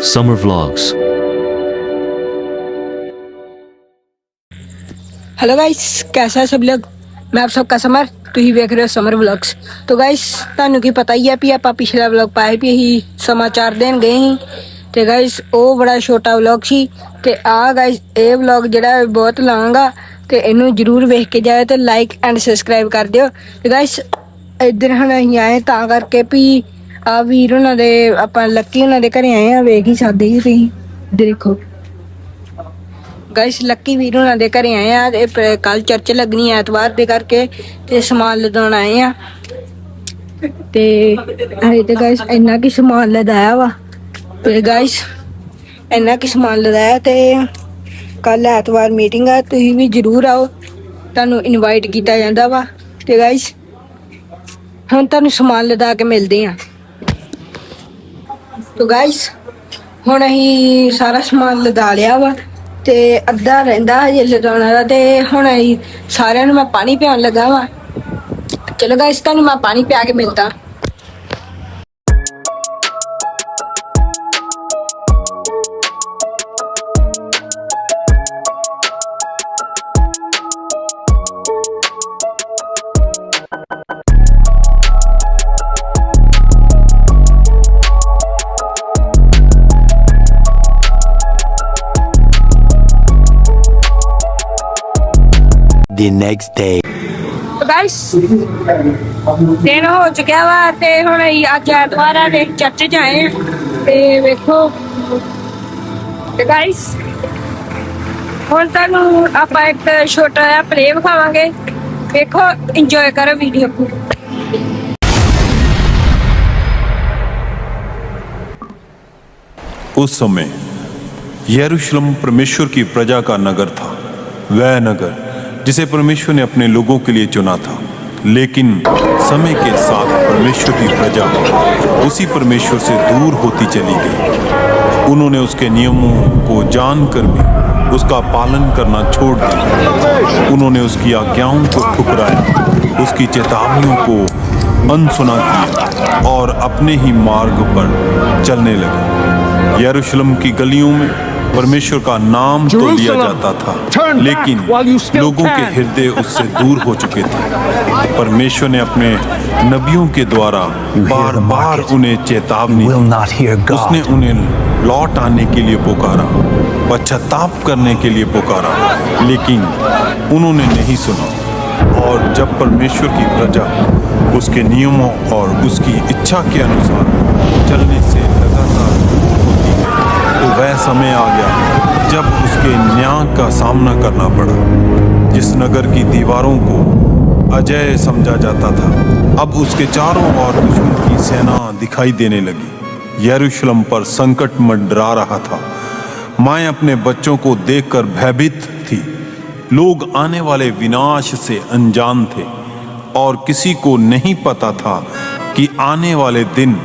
Summer Vlogs. Hello guys, कैसा है सब लोग। मैं आप सबका समर, तो ही देख रहे हो समर व्लॉग्स। तो गाइस ਤੁਹਾਨੂੰ ਕੀ ਪਤਾ ਹੀ ਆ ਵੀ ਆਪਾਂ ਪਿਛਲਾ ਵਲੌਗ ਪਾਇਆ ਵੀ ਅਸੀਂ ਸਮਾਚਾਰ ਦੇਣ ਗਏ ਸੀ ਤੇ ਗਾइस ਉਹ ਬੜਾ ਛੋਟਾ ਵਲੌਗ ਸੀ ਤੇ ਆ ਗਾइस ਇਹ ਵਲੌਗ ਜਿਹੜਾ ਬਹੁਤ ਲਾਂਗਾ ਤੇ ਇਹਨੂੰ ਜਰੂਰ ਵੇਖ ਕੇ ਜਾਇਓ ਤੇ ਲਾਈਕ ਐਂਡ ਸਬਸਕ੍ਰਾਈਬ ਕਰ ਦਿਓ। ਤੇ ਗਾइस ਇੱਧਰ ਹੁਣ ਅਸੀਂ ਆਏ ਤਾਂ ਕਰਕੇ ਵੀ ਆ ਵੀਰ ਉਹਨਾਂ ਦੇ ਆਪਾਂ ਲੱਕੀ ਉਹਨਾਂ ਦੇ ਘਰੇ ਆਏ ਆ, ਵੇਖ ਹੀ ਸਕਦੇ ਹੀ ਤੁਸੀਂ ਦੇਖੋ। ਗਾइस ਲੱਕੀ ਵੀਰ ਉਹਨਾਂ ਦੇ ਘਰੇ ਆਏ ਆ ਤੇ ਕੱਲ ਚਰਚ ਲੱਗਣੀ ਐਤਵਾਰ ਦੇ ਕਰਕੇ ਤੇ ਸਮਾਨ ਲਦਾਉਣ ਆਏ ਆ ਤੇ ਹਰੇ ਤੇ ਗਾइस ਇੰਨਾ ਕੀ ਸਮਾਨ ਲਦਾਇਆ ਵਾ ਤੇ ਗਾइस ਇੰਨਾ ਕੀ ਸਮਾਨ ਲਦਾਇਆ ਤੇ ਕੱਲ ਐਤਵਾਰ ਮੀਟਿੰਗ ਆ, ਤੁਸੀਂ ਵੀ ਜਰੂਰ ਆਓ, ਤੁਹਾਨੂੰ ਇਨਵਾਈਟ ਕੀਤਾ ਜਾਂਦਾ ਵਾ। ਤੇ ਗਾइस ਹੁਣ ਤੁਹਾਨੂੰ ਸਮਾਨ ਲਦਾ ਕੇ ਮਿਲਦੇ ਆ। तो गाइस ਹੁਣ ਅਸੀਂ ਸਾਰਾ ਸਮਾਨ ਲਦਾ ਲਿਆ ਵਾ ਤੇ ਅੱਧਾ ਰਹਿੰਦਾ ਹਜੇ ਲਦਾਉਣ ਵਾਲਾ ਤੇ ਹੁਣ ਅਸੀਂ ਸਾਰਿਆਂ ਨੂੰ ਮੈਂ ਪਾਣੀ ਪਿਆਉਣ ਲੱਗਾ ਵਾ। ਚਲੋ ਗਾइस ਤੁਹਾਨੂੰ ਮੈਂ ਪਾਣੀ ਪਿਆ ਕੇ ਮਿਲਦਾ। The next day. गाइस दिन हो चुका वा ते हुण अज ऐतवार है चर्च च आए ते वेखो ते गाइस हुण तुहानू आपां एक छोटा जिहा प्ले विखावांगे, वेखो इंजॉय करो वीडियो को। उस समय यरूशलेम परमेश्वर की प्रजा का नगर था, वह नगर जिसे परमेश्वर ने अपने लोगों के लिए चुना था। लेकिन समय के साथ परमेश्वर की प्रजा उसी परमेश्वर से दूर होती चली गई। उन्होंने उसके नियमों को जानकर भी उसका पालन करना छोड़ दिया। उन्होंने उसकी आज्ञाओं को ठुकराया, उसकी चेतावनियों को अनसुना किया और अपने ही मार्ग पर चलने लगे। यरूशलेम की गलियों में परमेश्वर का नाम तो लिया जाता था, लेकिन लोगों के हृदय उससे दूर हो चुके थे। परमेश्वर ने अपने नबियों के द्वारा बार बार उन्हें चेतावनी दी। उसने उन्हें लौट आने के लिए पुकारा, पश्चाताप करने के लिए पुकारा, लेकिन उन्होंने नहीं सुना। और जब परमेश्वर की प्रजा उसके नियमों और उसकी इच्छा के अनुसार चलने से लगातार तो वह समय आ गया जब उसके न्याय का सामना करना पड़ा। जिस नगर की दीवारों को अजय समझा जाता था, अब उसके चारों ओर दुश्मन की सेना दिखाई देने लगी। यरूशलेम पर संकट मंडरा रहा था। माएँ अपने बच्चों को देखकर भयभीत थी। लोग आने वाले विनाश से अनजान थे और किसी को नहीं पता था कि आने वाले दिन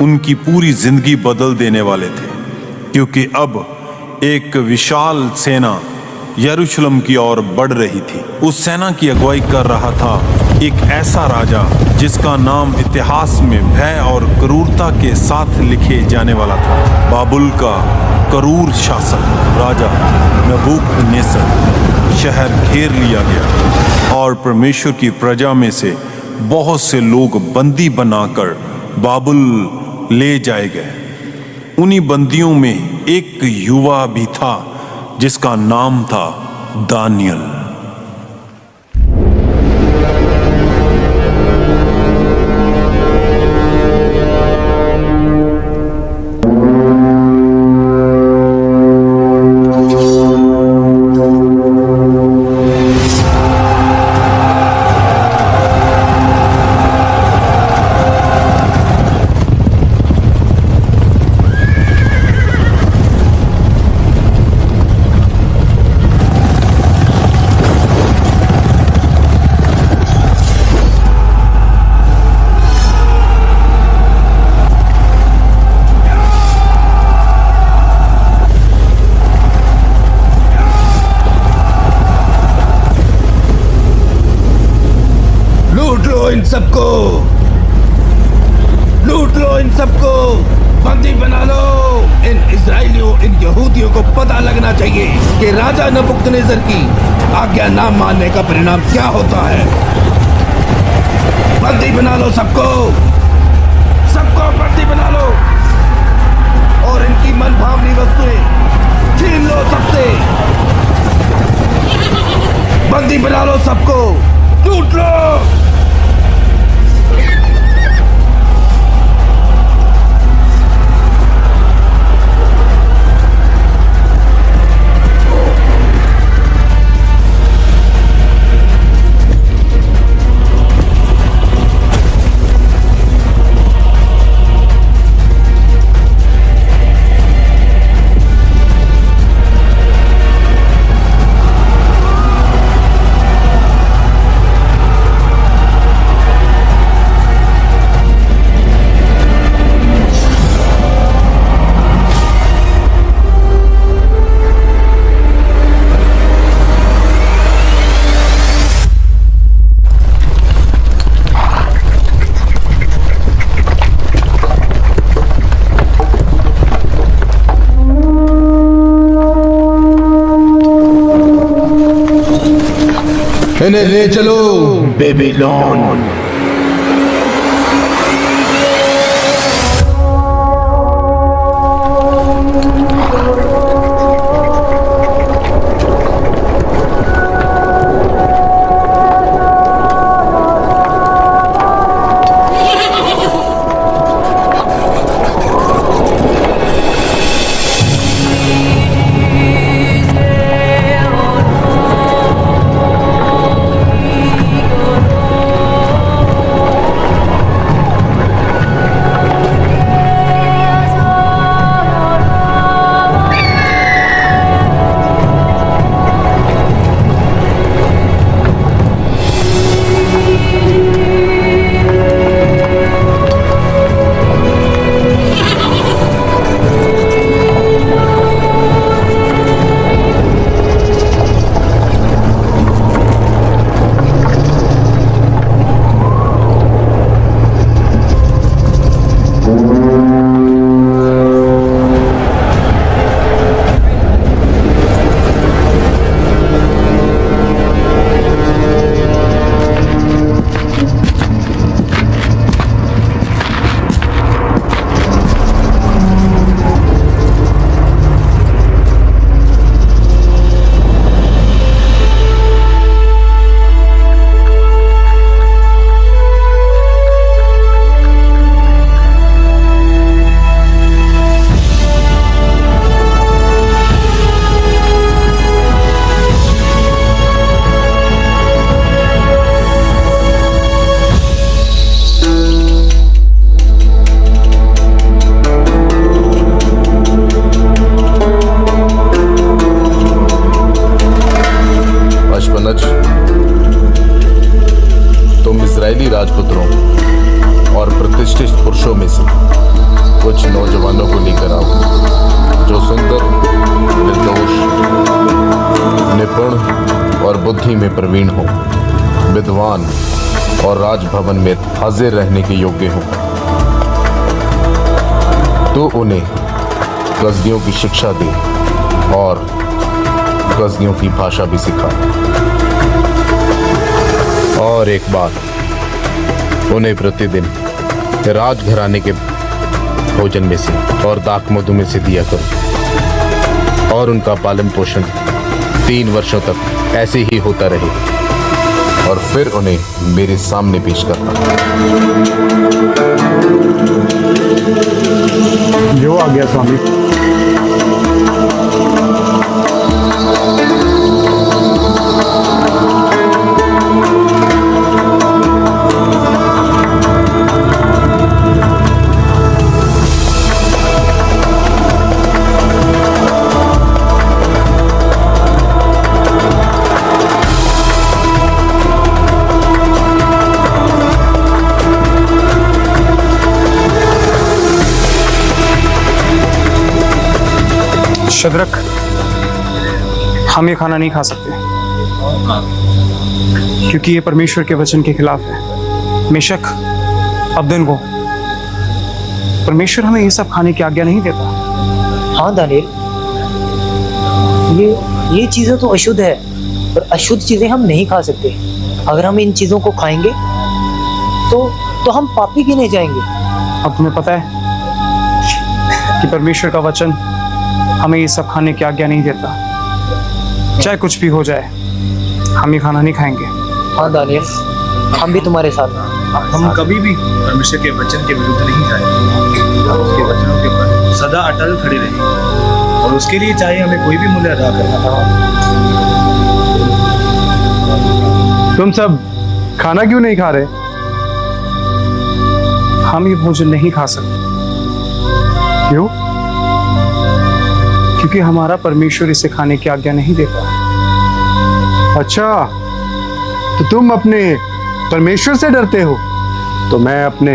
उनकी पूरी जिंदगी बदल देने वाले थे, क्योंकि अब एक विशाल सेना यरूशलेम की ओर बढ़ रही थी। उस सेना की अगुवाई कर रहा था एक ऐसा राजा जिसका नाम इतिहास में भय और क्रूरता के साथ लिखे जाने वाला था। बाबुल का क्रूर शासक राजा नबूकदनेस्सर शहर घेर लिया गया और परमेश्वर की प्रजा में से बहुत से लोग बंदी बनाकर बाबुल ले जाए गए। उन्हीं बंदियों में एक युवा भी था जिसका नाम था दानियल। इन सबको, लूट लो इन सबको। बंदी बना लो। इन इजराइलियों, इन यहूदियों को पता लगना चाहिए कि राजा नबुकदनेस्सर की आज्ञा ना मानने का परिणाम क्या होता है। बंदी बना लो सबको, सबको बंदी बना लो और इनकी मनभावनी वस्तुएं छीन लो सबसे। बंदी बना लो सबको, लूट लो। इन्हें ले चलो बेबीलोन। इजरायली राजपुत्रों और प्रतिष्ठित पुरुषों में से कुछ नौजवानों को लेकर आओ जो सुंदर, निर्दोष, निपुण और बुद्धि में प्रवीण हो, विद्वान और राजभवन में हाजिर रहने के योग्य हो। तो उन्हें गजनियों की शिक्षा दे और गजनियों की भाषा भी सिखा। और एक बात, उन्हें प्रतिदिन राजघराने के भोजन में से और दाक मधु में से दिया करो और उनका पालन पोषण 3 वर्षों तक ऐसे ही होता रहे और फिर उन्हें मेरे सामने पेश करना। जो आ गया स्वामी। शद्रक, हम ये खाना नहीं खा सकते क्योंकि ये परमेश्वर के वचन के खिलाफ है। मेशक, अबदनगो, परमेश्वर हमें ये सब खाने की आज्ञा नहीं देता। हाँ दानियल, ये चीजें तो अशुद्ध है और अशुद्ध चीजें हम नहीं खा सकते। अगर हम इन चीजों को खाएंगे तो हम पापी गिने जाएंगे। अब तुम्हें पता है कि परमेश्वर का वचन हमें ये सब खाने की आज्ञा नहीं देता। चाहे कुछ भी हो जाए, हम ये खाना नहीं खाएंगे। हाँ दानियल, हम भी तुम्हारे साथ हैं। हम कभी भी परमेश्वर के वचन के विरुद्ध नहीं जाएंगे। हम उसके वचनों के ऊपर सदा अटल खड़े रहेंगे और उसके लिए चाहे हमें कोई भी मूल्य अदा करना पड़े। तुम सब खाना क्यों नहीं खा रहे? हम ये भोजन नहीं खा सकते। क्यों? क्योंकि हमारा परमेश्वर इसे खाने की आज्ञा नहीं देता। अच्छा, तो तुम अपने परमेश्वर से डरते हो? तो मैं अपने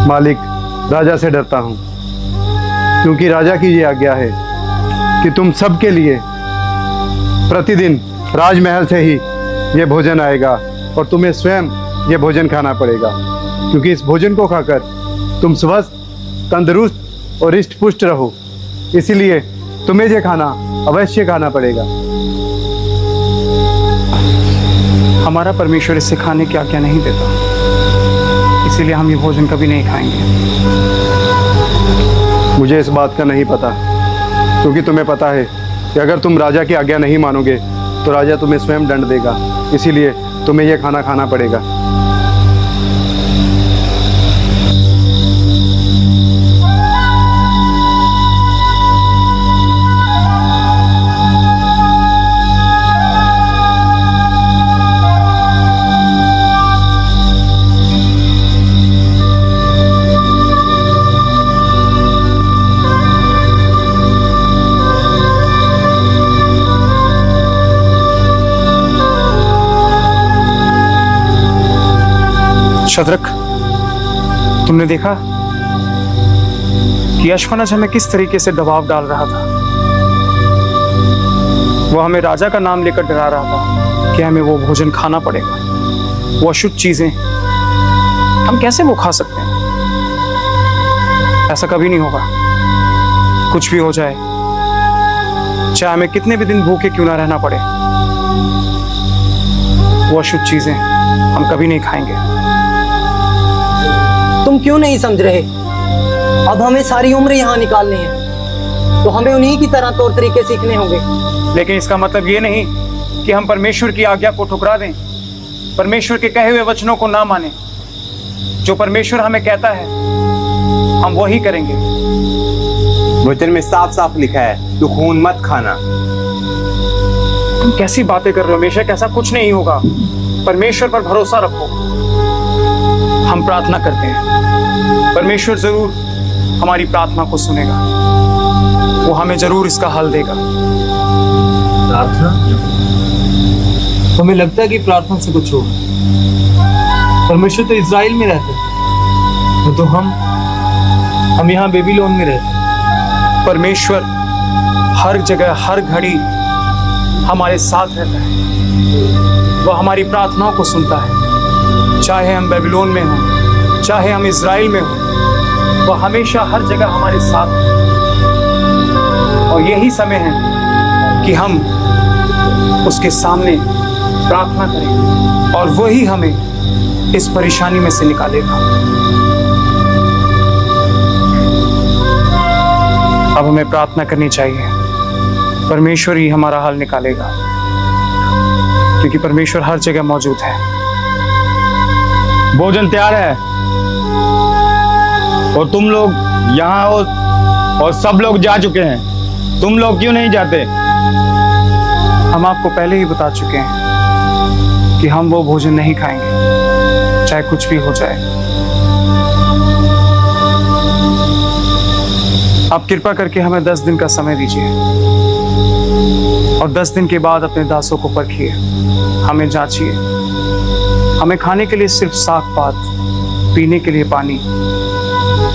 मालिक राजा से डरता हूं, क्योंकि राजा की ये आज्ञा है कि तुम सबके लिए प्रतिदिन राजमहल से ही ये भोजन आएगा और तुम्हें स्वयं ये भोजन खाना पड़ेगा, क्योंकि इस भोजन को खाकर तुम स्वस्थ, तंदुरुस्त और हृष्ट पुष्ट रहो। इसीलिए तुम्हें ये खाना अवश्य खाना पड़ेगा। हमारा परमेश्वर इसे खाने की आज्ञा नहीं देता, इसीलिए हम ये भोजन कभी नहीं खाएंगे। मुझे इस बात का नहीं पता, क्योंकि तुम्हें पता है कि अगर तुम राजा की आज्ञा नहीं मानोगे तो राजा तुम्हें स्वयं दंड देगा। इसीलिए तुम्हें यह खाना खाना पड़ेगा। शद्रक, तुमने देखा कि अश्वनज हमें किस तरीके से दबाव डाल रहा था। वो हमें राजा का नाम लेकर डरा रहा था कि हमें वो भोजन खाना पड़ेगा। वो अशुद्ध चीजें हम कैसे वो खा सकते हैं? ऐसा कभी नहीं होगा। कुछ भी हो जाए, चाहे हमें कितने भी दिन भूखे क्यों ना रहना पड़े, वो अशुद्ध चीजें हम कभी नहीं खाएंगे। तुम क्यों नहीं समझ रहे? अब हमें सारी उम्र यहाँ निकालनी है, तो हमें उन्हीं की तरह तौर तरीके सीखने होंगे। लेकिन इसका मतलब ये नहीं कि हम परमेश्वर की आज्ञा को ठुकरा दें, परमेश्वर के कहे हुए वचनों को ना माने। जो परमेश्वर हमें कहता है हम वही करेंगे। वचन में साफ साफ लिखा है, तू खून मत खाना। तुम कैसी बातें कर रहे हो मेशक? ऐसा कुछ नहीं होगा। परमेश्वर पर भरोसा रखो। हम प्रार्थना करते हैं, परमेश्वर जरूर हमारी प्रार्थना को सुनेगा। वो हमें जरूर इसका हल देगा। प्रार्थना? हमें लगता है कि प्रार्थना से कुछ होगा। परमेश्वर तो इजराइल में रहते हैं, तो हम यहाँ बेबीलोन में रहते हैं। परमेश्वर हर जगह हर घड़ी हमारे साथ रहता है। वो हमारी प्रार्थनाओं को सुनता है, चाहे हम बेबीलोन में हों, चाहे हम इजराइल में हों। वो हमेशा हर जगह हमारे साथ है। और यही समय है कि हम उसके सामने प्रार्थना करें और वही हमें इस परेशानी में से निकालेगा। अब हमें प्रार्थना करनी चाहिए। परमेश्वर ही हमारा हल निकालेगा, क्योंकि परमेश्वर हर जगह मौजूद है। भोजन तैयार है और तुम लोग यहाँ हो और सब लोग जा चुके हैं। तुम लोग क्यों नहीं जाते? हम आपको पहले ही बता चुके हैं कि हम वो भोजन नहीं खाएंगे, चाहे कुछ भी हो जाए। आप कृपा करके हमें 10 दिन का समय दीजिए और 10 दिन के बाद अपने दासों को परखिए, हमें जांचिए। हमें खाने के लिए सिर्फ साग पात, पीने के लिए पानी,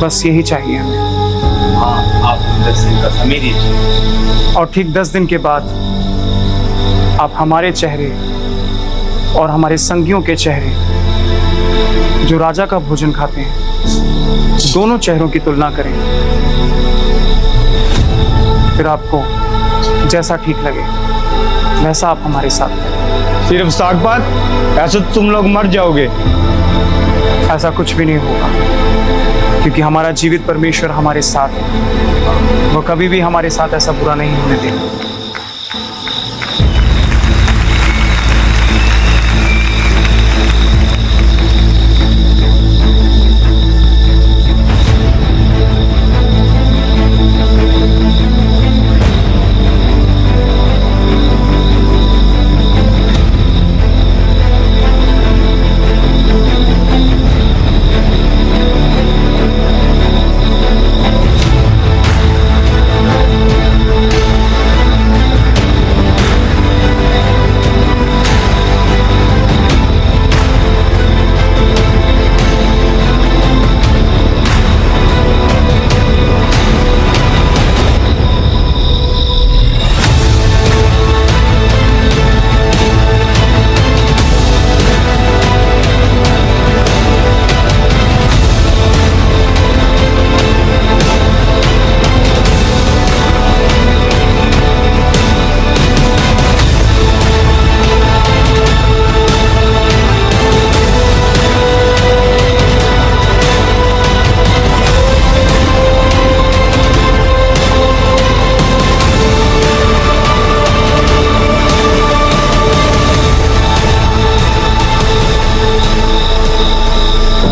बस यही चाहिए हमें। हाँ, आप 10 दिन का समय दीजिए। और ठीक 10 दिन के बाद आप हमारे चेहरे और हमारे संगियों के चेहरे जो राजा का भोजन खाते हैं, दोनों चेहरों की तुलना करें, फिर आपको जैसा ठीक लगे वैसा आप हमारे साथ करें। सिर्फ साग पात, ऐसे तो तुम लोग मर जाओगे। ऐसा कुछ भी नहीं होगा, क्योंकि हमारा जीवित परमेश्वर हमारे साथ है। वो कभी भी हमारे साथ ऐसा बुरा नहीं होने देगा।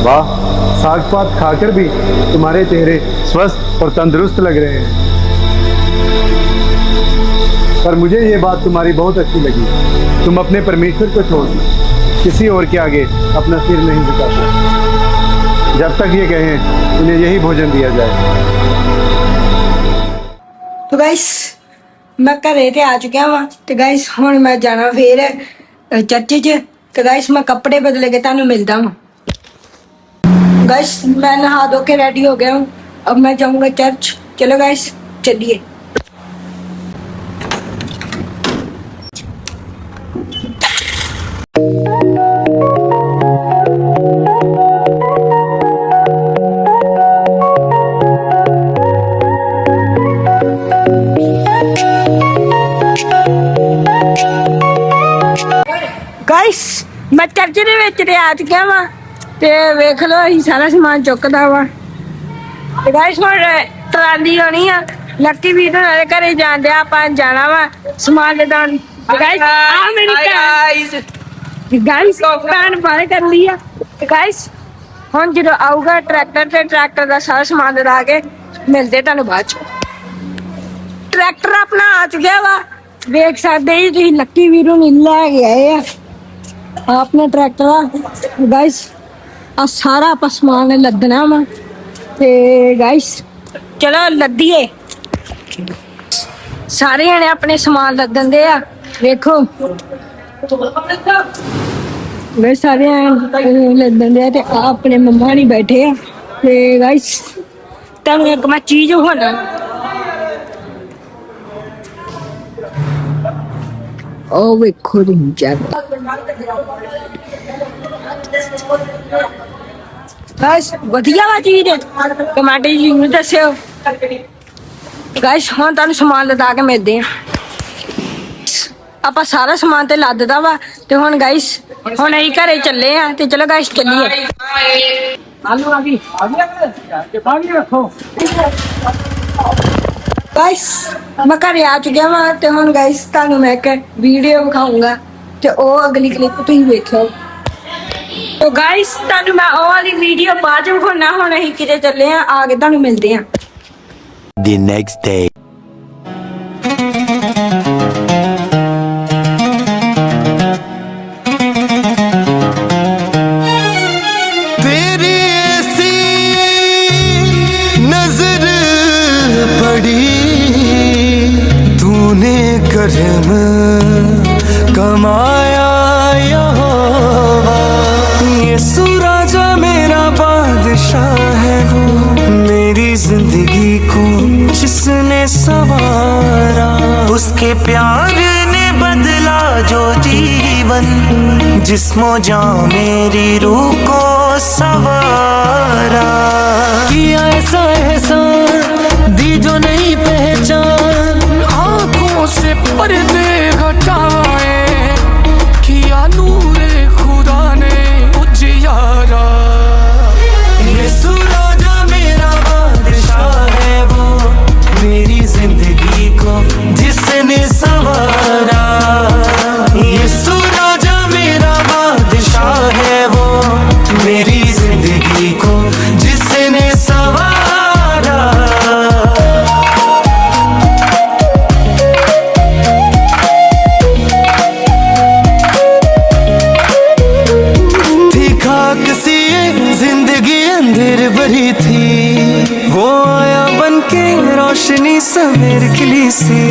वाह, साग पात खाकर भी तुम्हारे चेहरे स्वस्थ और तंदुरुस्त लग रहे हैं। पर मुझे ये बात तुम्हारी बहुत अच्छी लगी। तुम अपने परमेश्वर को छोड़ किसी और के आगे अपना सिर नहीं झुकाते जब तक ये कहें उन्हें यही भोजन दिया जाए। तो गाइस मैं घरे ते आ चुका वहां ते गाइस हुण मैं जाना फिर चर्च च। तो गाइस मैं कपड़े बदल के तुहानू मिलदा वां। गाइस मैं नहा धो के रेडी हो गया हूँ, अब मैं जाऊंगा चर्च। चलो गाइस चलिए। गाइस मैं चर्च दे विच ते आ चुका वां ते वेख लो असीं सारा समान चुकदा वा। ते गाइस हुण ट्राली होनी आ, लक्की वीर हुणां दे घरे जाण दे आपां जाना वा समान लेदान। गाइस आ मेरी गाइस भैन बाहर कर ली आ। गाइस हुण जदों आऊगा ट्रैक्टर ते ट्रैक्टर दा सारा समान लदा के मिलदे तुहानू बाद च। ट्रैक्टर अपना आ चुका वा, वेख सकदे जी तुसीं लक्की वीर हुणी लै के आए आ अपना ट्रैक्टर। गाइस आ सारा आप समान लदना वा ते गाइस चलो लद्दीए। सारे जने अपने समान लदन दे आ, देखो वे सारे लदन दे ते अपने मम्मा नहीं बैठे आ। ते गाइस तुहानू एक मैं चीज होना ओ वेखो तुसीं चैक गाइस वधिया वा चीज कमेंट जरूर दस्सिओ। गाइस हुण तुहानू समान लदा के मिलदे आ। ਆਪਾਂ सारा समान ते लददा वा ते हुण गाइस हुण असीं घरे चले आ ते चलो गाइस चलिए। आलू आ गई पानी रखो। गाइस मैं घरे आ चुका वा ते हुण गाइस तुहानू मैं एक वीडियो दिखाऊंगा ते ओ अगली क्लिप तुसीं वेखिओ। तो गाइस तुहानू मैं ओ वाली वीडियो बाद च दिखाउणा। हुण असीं किते चले आ, आके तुहानू मिलदे आ। The next day. तेरी ऐसी नजर पड़ी, तूने करम कमाया यहोवा। यीशु राजा मेरा बादशाह है, वो मेरी जिंदगी को जिसने सवारा। उसके प्यार ने बदला जो जीवन जीवन जिस्मो जान मेरी रूह को सवारा। किया ऐसा एहसान दी जो नहीं पहचान, आंखों से पर्दे हटाए किया नूर खुदा ने उजियारा। यीशु राजा मेरा बादशाह है वो, मेरी जिंदगी को जिसने संवारा। यीशु राजा मेरा बादशाह है वो, मेरी जिंदगी को जिसने संवारा। थी खाक सी ये जिंदगी अंधेर भरी थी, वो आया बन के रोशनी सवेर खिली सी।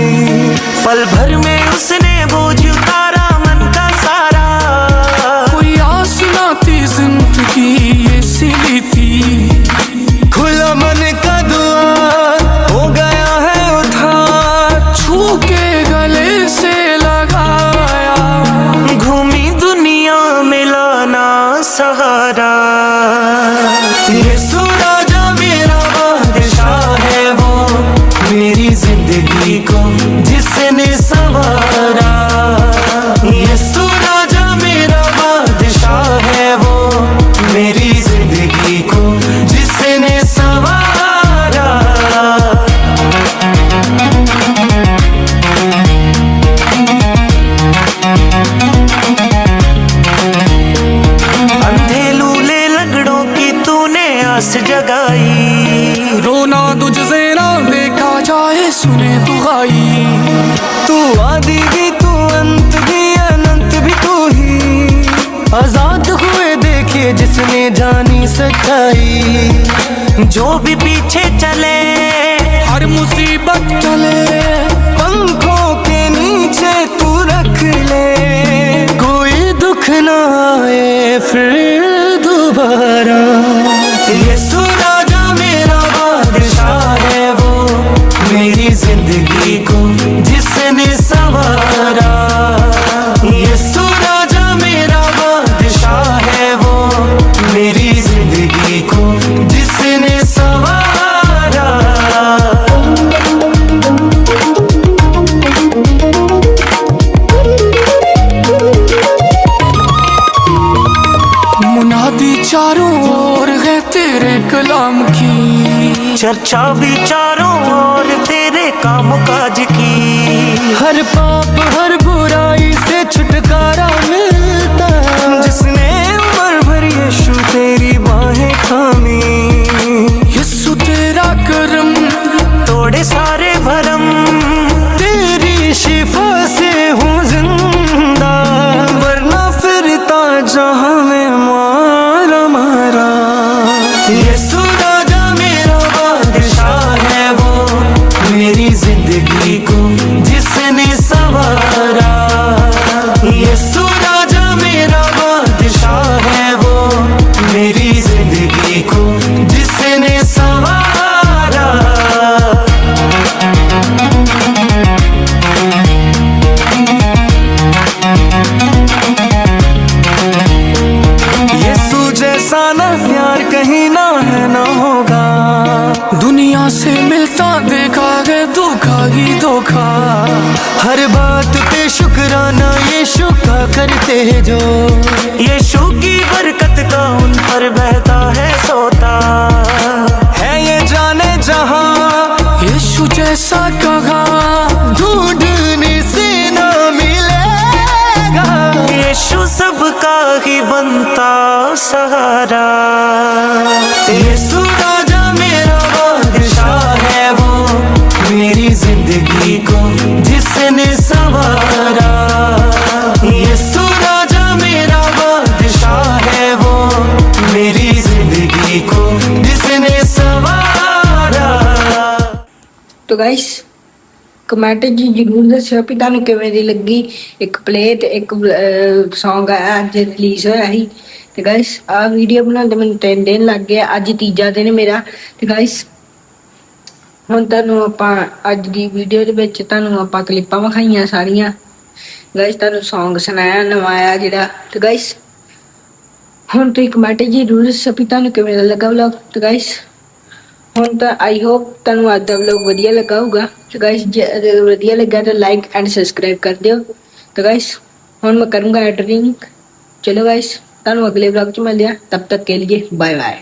पल भर में उसने बोझ उतारा मन का सारा। कोई आस ना थी जिंदगी ये सिली थी, खुला मन का दुआर हो गया है उधार। छू के गले से लगाया, घूमी दुनिया मिलाना सहारा। यीशु राजा मेरा बादशाह है वो, मेरी जिंदगी को जिसने संवारा। यीशु राजा मेरा बादशाह है वो, मेरी जिंदगी को जिसने संवारा। अंधे लूले लगड़ों की तूने आस जगाई। रोना तुझसे ना देखा जाए सुने दुआई। तू आदि भी तू अंत भी अनंत भी तू ही, आजाद हुए देखे जिसने जानी सच्चाई। जो भी पीछे चले हर मुसीबत चले, पंखों के नीचे तू रख ले। कोई दुख ना आए फिर दोबारा। यीशु राजा मेरा बादशाह है वो, मेरी जिंदगी को जिसने संवारा। यीशु राजा मेरा बादशाह है वो, मेरी जिंदगी को जिसने संवारा। मुनादी चारों ओर है तेरे कलाम की, चर्चा भी चारों ओर तेरे काम काज की। हर पाप हर बुराई से छुटकारा मिलता, जिसने उम्र भर यीशु तेरी बाहें थामी। यीशु तेरा करम तोड़े सारे भरम, तेरी शिफा से हूँ जिंदा। वरना फिरता जहाँ में मारा मारा। यीशु राजा मेरा बादशाह है वो, मेरी जिंदगी को जिसने संवारा। यीशु राजा मेरा बादशाह है वो, मेरी जिंदगी को जिसने संवारा। यीशु जैसा ना प्यार कहीं ना है ना होगा। दुनिया से मिलता देखा है धोखा ही धोखा। हर बात पे शुक्राना यीशु का करते जो, यीशु की बरकत का उन पर बहता है सोता। है ये जाने जहां यीशु जैसा कहा ढूंढने से ना मिलेगा। यीशु सबका ही बनता सहारा। यीशु राजा मेरा बादशाह है वो, मेरी जिंदगी को जिसने संवारा। यीशु राजा मेरा बादशाह है वो, मेरी जिंदगी को जिसने संवारा। तो गाइस कमेंट जी जरूर दस्यो भी तुहानू किवें दी लगी एक प्ले ते एक सॉन्ग आया अज रिलीज होया ही। ते गाइस आ वीडियो बनाते मैनूं 3 दिन लग गए, अज तीजा दिन मेरा। ते गाइस हुण तुहानू आपां अज दी वीडियो दे विच तुहानू आपां क्लिपां विखाईआं सारियां ਗਾਇਸ ਤੁਹਾਨੂੰ Song ਸੁਣਾਇਆ ਨਵਾਂ ਆਇਆ ਜਿਹੜਾ। ਤੇ ਗਾਇਸ ਹੁਣ ਤੁਸੀਂ ਕਮੈਂਟ ਜ਼ਰੂਰ ਦੱਸੋ ਵੀ ਤੁਹਾਨੂੰ ਕਿਵੇਂ ਦਾ ਲੱਗਾ ਵਲੌਗ। ਤੇ ਗਾਇਸ ਹੁਣ ਤਾਂ ਆਈ ਹੋਪ ਤੁਹਾਨੂੰ ਅੱਜ ਦਾ ਵਲੌਗ ਵਧੀਆ ਲੱਗਾ ਹੋਊਗਾ। ਤੇ ਗਾਇਸ ਜੇ ਵਧੀਆ ਲੱਗਾ ਤਾਂ ਲਾਈਕ ਐਂਡ ਸਬਸਕ੍ਰਾਈਬ ਕਰ ਦਿਓ। ਤੇ ਗਾਇਸ ਹੁਣ ਮੈਂ ਕਰੂੰਗਾ ਐਡੀਟਿੰग। ਚਲੋ ਗਾਇਸ ਤੁਹਾਨੂੰ ਅਗਲੇ ਵਲੌਗ 'ਚ ਮਿਲਦੇ ਹਾਂ, ਤਬ ਤੱਕ के लिए बाय बाय।